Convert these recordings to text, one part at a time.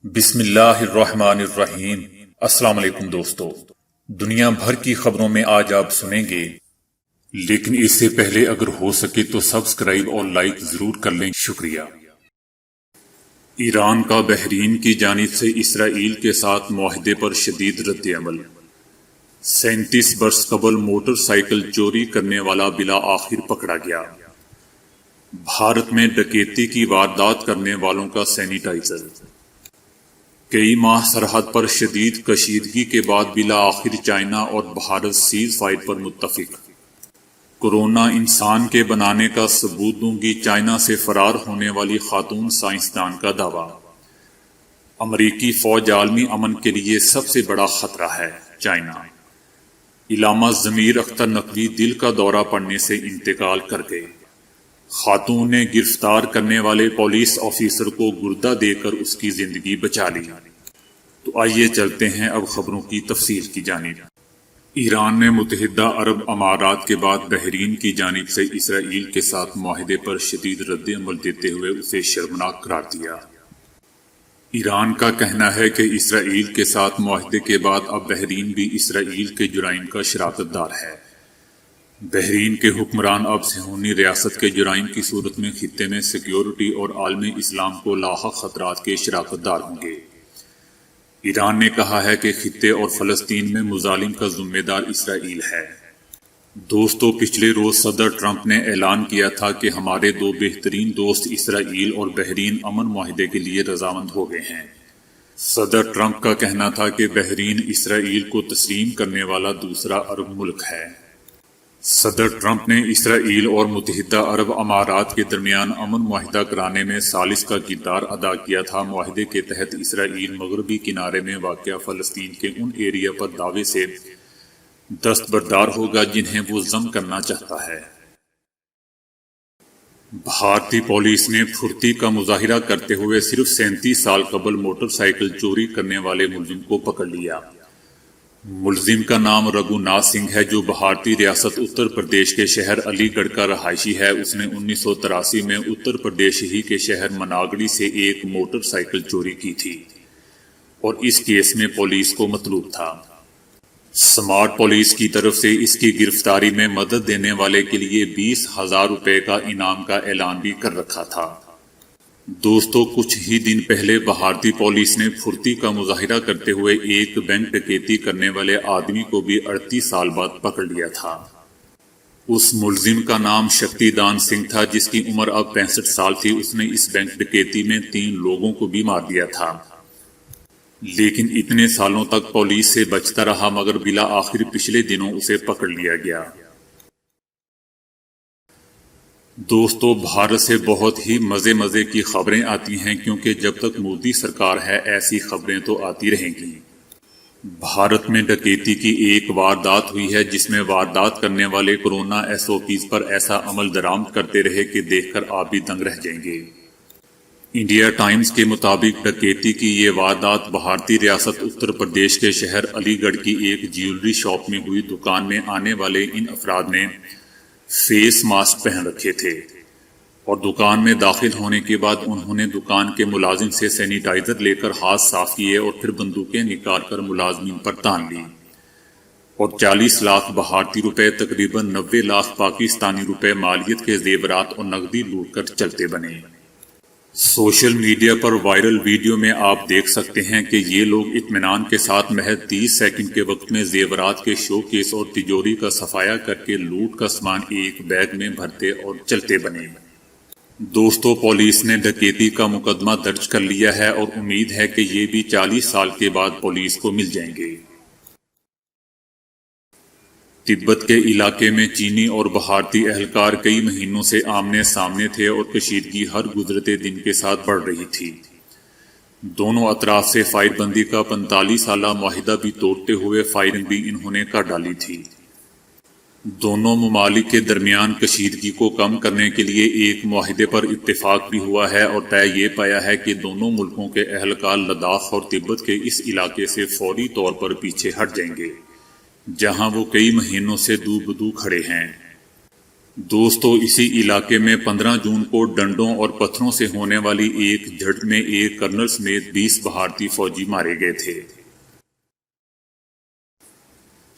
بسم اللہ الرحمن الرحیم۔ السلام علیکم دوستو، دنیا بھر کی خبروں میں آج آپ سنیں گے، لیکن اس سے پہلے اگر ہو سکے تو سبسکرائب اور لائک ضرور کر لیں، شکریہ۔ ایران کا بحرین کی جانب سے اسرائیل کے ساتھ معاہدے پر شدید رد عمل۔ 37 برس قبل موٹر سائیکل چوری کرنے والا بالآخر پکڑا گیا۔ بھارت میں ڈکیتی کی واردات کرنے والوں کا سینیٹائزر۔ کئی ماہ سرحد پر شدید کشیدگی کے بعد بالآخر چائنا اور بھارت سیز فائر پر متفق۔ کورونا انسان کے بنانے کا ثبوت دوں گی، چائنا سے فرار ہونے والی خاتون سائنسدان کا دعویٰ۔ امریکی فوج عالمی امن کے لیے سب سے بڑا خطرہ ہے، چائنا۔ علامہ ضمیر اختر نقوی دل کا دورہ پڑنے سے انتقال کر گئے۔ خاتون نے گرفتار کرنے والے پولیس آفیسر کو گردہ دے کر اس کی زندگی بچا لی۔ تو آئیے چلتے ہیں اب خبروں کی تفصیل کی جانب۔ ایران نے متحدہ عرب امارات کے بعد بحرین کی جانب سے اسرائیل کے ساتھ معاہدے پر شدید رد عمل دیتے ہوئے اسے شرمناک قرار دیا۔ ایران کا کہنا ہے کہ اسرائیل کے ساتھ معاہدے کے بعد اب بحرین بھی اسرائیل کے جرائم کا شراکت دار ہے۔ بحرین کے حکمران اب صہیونی ریاست کے جرائم کی صورت میں خطے میں سیکیورٹی اور عالم اسلام کو لاحق خطرات کے شراکت دار ہوں گے۔ ایران نے کہا ہے کہ خطے اور فلسطین میں مظالم کا ذمہ دار اسرائیل ہے۔ دوستو، پچھلے روز صدر ٹرمپ نے اعلان کیا تھا کہ ہمارے دو بہترین دوست اسرائیل اور بحرین امن معاہدے کے لیے رضامند ہو گئے ہیں۔ صدر ٹرمپ کا کہنا تھا کہ بحرین اسرائیل کو تسلیم کرنے والا دوسرا عرب ملک ہے۔ صدر ٹرمپ نے اسرائیل اور متحدہ عرب امارات کے درمیان امن معاہدہ کرانے میں ثالث کا کردار ادا کیا تھا۔ معاہدے کے تحت اسرائیل مغربی کنارے میں واقع فلسطین کے ان ایریا پر دعوے سے دستبردار ہوگا جنہیں وہ ضم کرنا چاہتا ہے۔ بھارتی پولیس نے پھرتی کا مظاہرہ کرتے ہوئے صرف 37 سال قبل موٹر سائیکل چوری کرنے والے ملزم کو پکڑ لیا۔ ملزم کا نام رگھوناتھ سنگھ ہے، جو بھارتی ریاست اتر پردیش کے شہر علی گڑھ کا رہائشی ہے۔ اس نے 1983 میں اتر پردیش ہی کے شہر مناگڑی سے ایک موٹر سائیکل چوری کی تھی اور اس کیس میں پولیس کو مطلوب تھا۔ سمارٹ پولیس کی طرف سے اس کی گرفتاری میں مدد دینے والے کے لیے 20,000 روپے کا انعام کا اعلان بھی کر رکھا تھا۔ دوستو، کچھ ہی دن پہلے بھارتی پولیس نے پھرتی کا مظاہرہ کرتے ہوئے ایک بینک ڈکیتی کرنے والے آدمی کو بھی 38 سال بعد پکڑ لیا تھا۔ اس ملزم کا نام شکتی دان سنگھ تھا، جس کی عمر اب 65 سال تھی۔ اس نے اس بینک ڈکیتی میں 3 لوگوں کو بھی مار دیا تھا، لیکن اتنے سالوں تک پولیس سے بچتا رہا، مگر بالآخر پچھلے دنوں اسے پکڑ لیا گیا۔ دوستو، بھارت سے بہت ہی مزے کی خبریں آتی ہیں، کیونکہ جب تک مودی سرکار ہے ایسی خبریں تو آتی رہیں گی۔ بھارت میں ڈکیتی کی ایک واردات ہوئی ہے، جس میں واردات کرنے والے کورونا SOPs پر ایسا عمل درآمد کرتے رہے کہ دیکھ کر آپ بھی دنگ رہ جائیں گے۔ انڈیا ٹائمز کے مطابق ڈکیتی کی یہ واردات بھارتی ریاست اتر پردیش کے شہر علی گڑھ کی ایک جیولری شاپ میں ہوئی۔ دکان میں آنے والے ان افراد نے فیس ماسک پہن رکھے تھے اور دکان میں داخل ہونے کے بعد انہوں نے دکان کے ملازم سے سینیٹائزر لے کر ہاتھ صاف کیے اور پھر بندوقیں نکال کر ملازمین پر تان لی اور 40 لاکھ بھارتی روپے، تقریباً 90 لاکھ پاکستانی روپے مالیت کے زیورات اور نقدی لوٹ کر چلتے بنے۔ سوشل میڈیا پر وائرل ویڈیو میں آپ دیکھ سکتے ہیں کہ یہ لوگ اطمینان کے ساتھ محض 30 سیکنڈ کے وقت میں زیورات کے شو کیس اور تجوری کا صفایا کر کے لوٹ کا سامان ایک بیگ میں بھرتے اور چلتے بنے۔ دوستو، پولیس نے ڈکیتی کا مقدمہ درج کر لیا ہے اور امید ہے کہ یہ بھی 40 سال کے بعد پولیس کو مل جائیں گے۔ تبت کے علاقے میں چینی اور بھارتی اہلکار کئی مہینوں سے آمنے سامنے تھے اور کشیدگی ہر گزرتے دن کے ساتھ بڑھ رہی تھی۔ دونوں اطراف سے فائر بندی کا 45 سالہ معاہدہ بھی توڑتے ہوئے فائرنگ بھی انہوں نے کر ڈالی تھی۔ دونوں ممالک کے درمیان کشیدگی کو کم کرنے کے لیے ایک معاہدے پر اتفاق بھی ہوا ہے اور طے یہ پایا ہے کہ دونوں ملکوں کے اہلکار لداخ اور تبت کے اس علاقے سے فوری طور پر پیچھے ہٹ جائیں گے، جہاں وہ کئی مہینوں سے دو بدو کھڑے ہیں۔ دوستو اسی علاقے میں 15 جون کو ڈنڈوں اور پتھروں سے ہونے والی ایک جھڑپ میں ایک کرنل سمیت 20 بھارتی فوجی مارے گئے تھے۔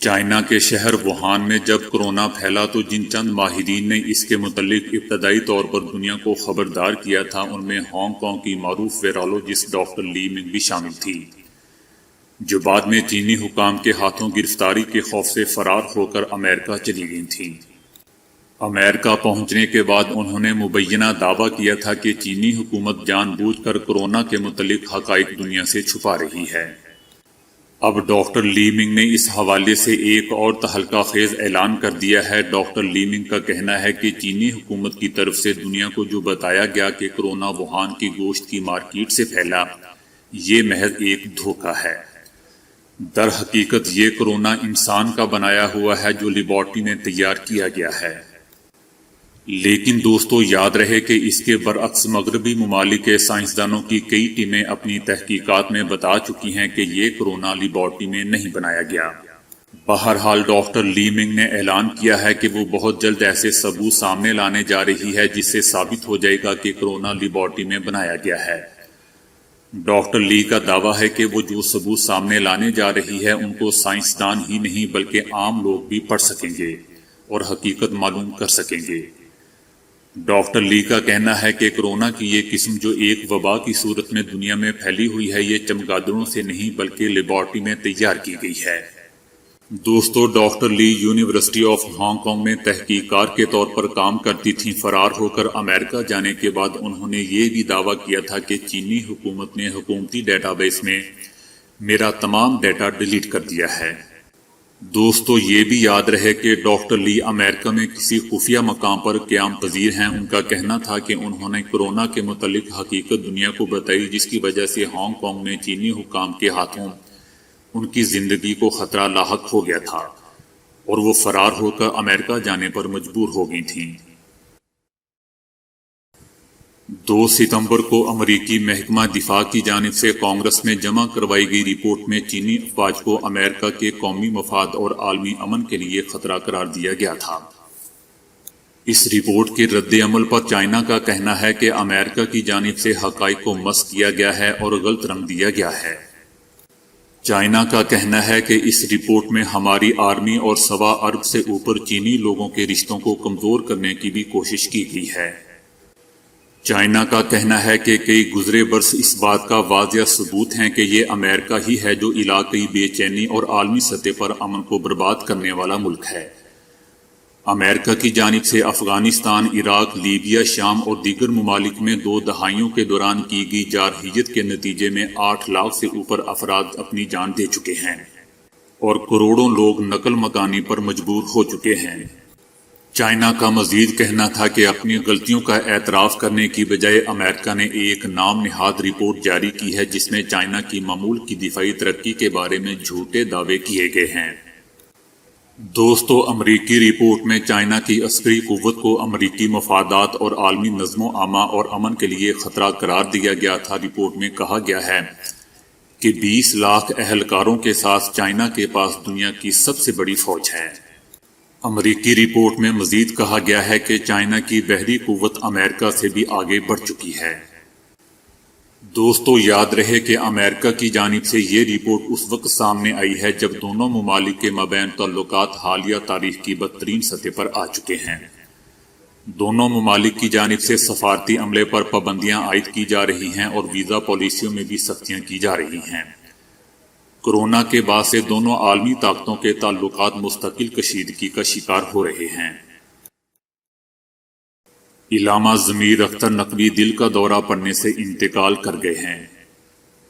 چائنا کے شہر ووہان میں جب کورونا پھیلا تو جن چند ماہرین نے اس کے متعلق ابتدائی طور پر دنیا کو خبردار کیا تھا ان میں ہانگ کانگ کی معروف ویرالوجسٹ ڈاکٹر لی منگ بھی شامل تھی، جو بعد میں چینی حکام کے ہاتھوں گرفتاری کے خوف سے فرار ہو کر امریکہ چلی گئی تھیں۔ امریکہ پہنچنے کے بعد انہوں نے مبینہ دعویٰ کیا تھا کہ چینی حکومت جان بوجھ کر کورونا کے متعلق حقائق دنیا سے چھپا رہی ہے۔ اب ڈاکٹر لی منگ نے اس حوالے سے ایک اور تہلکہ خیز اعلان کر دیا ہے۔ ڈاکٹر لی منگ کا کہنا ہے کہ چینی حکومت کی طرف سے دنیا کو جو بتایا گیا کہ کورونا ووہان کی گوشت کی مارکیٹ سے پھیلا، یہ محض ایک دھوکہ ہے۔ در حقیقت یہ کورونا انسان کا بنایا ہوا ہے جو لیبارٹری میں تیار کیا گیا ہے۔ لیکن دوستو یاد رہے کہ اس کے برعکس مغربی ممالک کے سائنسدانوں کی کئی ٹیمیں اپنی تحقیقات میں بتا چکی ہیں کہ یہ کورونا لیبارٹری میں نہیں بنایا گیا۔ بہرحال ڈاکٹر لی منگ نے اعلان کیا ہے کہ وہ بہت جلد ایسے ثبوت سامنے لانے جا رہی ہے جس سے ثابت ہو جائے گا کہ کورونا لیبارٹری میں بنایا گیا ہے۔ ڈاکٹر لی کا دعویٰ ہے کہ وہ جو ثبوت سامنے لانے جا رہی ہے ان کو سائنسدان ہی نہیں بلکہ عام لوگ بھی پڑھ سکیں گے اور حقیقت معلوم کر سکیں گے۔ ڈاکٹر لی کا کہنا ہے کہ کورونا کی یہ قسم جو ایک وبا کی صورت میں دنیا میں پھیلی ہوئی ہے یہ چمگادڑوں سے نہیں بلکہ لیبارٹری میں تیار کی گئی ہے۔ دوستو ڈاکٹر لی یونیورسٹی آف ہانگ کانگ میں تحقیقات کے طور پر کام کرتی تھیں۔ فرار ہو کر امریکہ جانے کے بعد انہوں نے یہ بھی دعویٰ کیا تھا کہ چینی حکومت نے حکومتی ڈیٹا بیس میں میرا تمام ڈیٹا ڈیلیٹ کر دیا ہے۔ دوستو یہ بھی یاد رہے کہ ڈاکٹر لی امریکہ میں کسی خفیہ مقام پر قیام پذیر ہیں۔ ان کا کہنا تھا کہ انہوں نے کورونا کے متعلق حقیقت دنیا کو بتائی جس کی وجہ سے ہانگ کانگ میں چینی حکام کے ہاتھوں ان کی زندگی کو خطرہ لاحق ہو گیا تھا اور وہ فرار ہو کر امریکہ جانے پر مجبور ہو گئی تھیں۔ 2 ستمبر کو امریکی محکمہ دفاع کی جانب سے کانگریس میں جمع کروائی گئی رپورٹ میں چینی افواج کو امریکہ کے قومی مفاد اور عالمی امن کے لیے خطرہ قرار دیا گیا تھا۔ اس رپورٹ کے رد عمل پر چائنا کا کہنا ہے کہ امریکہ کی جانب سے حقائق کو مسخ کیا گیا ہے اور غلط رنگ دیا گیا ہے۔ چائنا کا کہنا ہے کہ اس رپورٹ میں ہماری آرمی اور 1.25 ارب سے اوپر چینی لوگوں کے رشتوں کو کمزور کرنے کی بھی کوشش کی گئی ہے۔ چائنا کا کہنا ہے کہ کئی گزرے برس اس بات کا واضح ثبوت ہیں کہ یہ امریکہ ہی ہے جو علاقائی بے چینی اور عالمی سطح پر امن کو برباد کرنے والا ملک ہے۔ امریکہ کی جانب سے افغانستان، عراق، لیبیا، شام اور دیگر ممالک میں 2 دہائیوں کے دوران کی گئی جارحیت کے نتیجے میں 8 لاکھ سے اوپر افراد اپنی جان دے چکے ہیں اور کروڑوں لوگ نقل مکانی پر مجبور ہو چکے ہیں۔ چائنا کا مزید کہنا تھا کہ اپنی غلطیوں کا اعتراف کرنے کی بجائے امریکہ نے ایک نام نہاد رپورٹ جاری کی ہے جس میں چائنا کی معمول کی دفاعی ترقی کے بارے میں جھوٹے دعوے کیے گئے ہیں۔ دوستو امریکی رپورٹ میں چائنا کی عسکری قوت کو امریکی مفادات اور عالمی نظم و امن اور امن کے لیے خطرہ قرار دیا گیا تھا۔ رپورٹ میں کہا گیا ہے کہ 20 لاکھ اہلکاروں کے ساتھ چائنا کے پاس دنیا کی سب سے بڑی فوج ہے۔ امریکی رپورٹ میں مزید کہا گیا ہے کہ چائنا کی بحری قوت امریکہ سے بھی آگے بڑھ چکی ہے۔ دوستو یاد رہے کہ امریکہ کی جانب سے یہ رپورٹ اس وقت سامنے آئی ہے جب دونوں ممالک کے مابین تعلقات حالیہ تاریخ کی بدترین سطح پر آ چکے ہیں۔ دونوں ممالک کی جانب سے سفارتی عملے پر پابندیاں عائد کی جا رہی ہیں اور ویزا پالیسیوں میں بھی سختیاں کی جا رہی ہیں۔ کورونا کے بعد سے دونوں عالمی طاقتوں کے تعلقات مستقل کشیدگی کا شکار ہو رہے ہیں۔ علامہ ضمیر اختر نقوی دل کا دورہ پڑنے سے انتقال کر گئے ہیں۔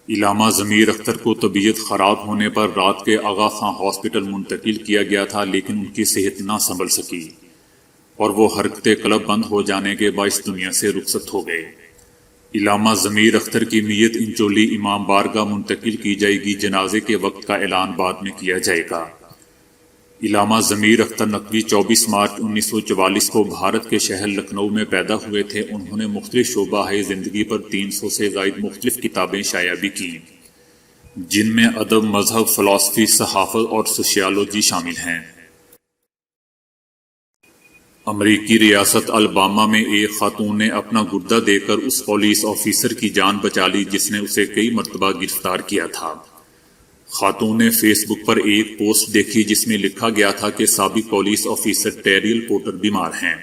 علامہ ضمیر اختر کو طبیعت خراب ہونے پر رات کے آغا خاں ہاسپٹل منتقل کیا گیا تھا لیکن ان کی صحت نہ سنبھل سکی اور وہ حرکت قلب بند ہو جانے کے باعث دنیا سے رخصت ہو گئے۔ علامہ ضمیر اختر کی میت انچولی امام بارگاہ منتقل کی جائے گی۔ جنازے کے وقت کا اعلان بعد میں کیا جائے گا۔ علامہ ضمیر اختر نقوی 24 مارچ 1944 کو بھارت کے شہر لکھنؤ میں پیدا ہوئے تھے۔ انہوں نے مختلف شعبہ زندگی پر 300 سے زائد مختلف کتابیں شائع بھی کی جن میں ادب، مذہب، فلسفی، صحافت اور سوشیالوجی شامل ہیں۔ امریکی ریاست الاباما میں ایک خاتون نے اپنا گردہ دے کر اس پولیس آفیسر کی جان بچا لی جس نے اسے کئی مرتبہ گرفتار کیا تھا۔ خاتون نے فیس بک پر ایک پوسٹ دیکھی جس میں لکھا گیا تھا کہ سابق پولیس آفیسر ٹیریل پورٹر بیمار ہیں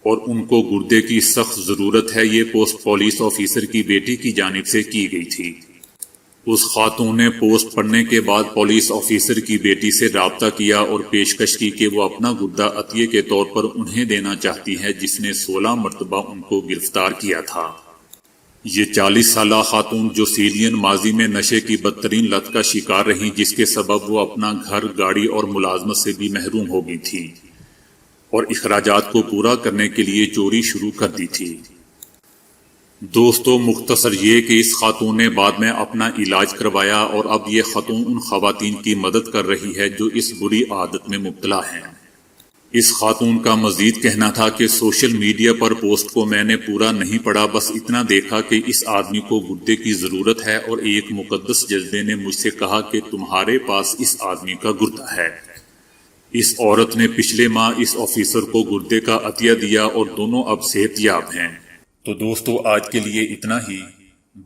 اور ان کو گردے کی سخت ضرورت ہے۔ یہ پوسٹ پولیس آفیسر کی بیٹی کی جانب سے کی گئی تھی۔ اس خاتون نے پوسٹ پڑھنے کے بعد پولیس آفیسر کی بیٹی سے رابطہ کیا اور پیشکش کی کہ وہ اپنا گردہ عطیے کے طور پر انہیں دینا چاہتی ہے، جس نے 16 مرتبہ ان کو گرفتار کیا تھا۔ یہ 40 سالہ خاتون جو سیلین ماضی میں نشے کی بدترین لت کا شکار رہی، جس کے سبب وہ اپنا گھر، گاڑی اور ملازمت سے بھی محروم ہو گئی تھی اور اخراجات کو پورا کرنے کے لیے چوری شروع کر دی تھی۔ دوستو، مختصر یہ کہ اس خاتون نے بعد میں اپنا علاج کروایا اور اب یہ خاتون ان خواتین کی مدد کر رہی ہے جو اس بری عادت میں مبتلا ہیں۔ اس خاتون کا مزید کہنا تھا کہ سوشل میڈیا پر پوسٹ کو میں نے پورا نہیں پڑھا، بس اتنا دیکھا کہ اس آدمی کو گردے کی ضرورت ہے اور ایک مقدس جذبے نے مجھ سے کہا کہ تمہارے پاس اس آدمی کا گردہ ہے۔ اس عورت نے پچھلے ماہ اس آفیسر کو گردے کا عطیہ دیا اور دونوں اب صحت یاب ہیں۔ تو دوستو، آج کے لیے اتنا ہی۔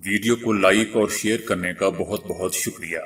ویڈیو کو لائک اور شیئر کرنے کا بہت بہت شکریہ۔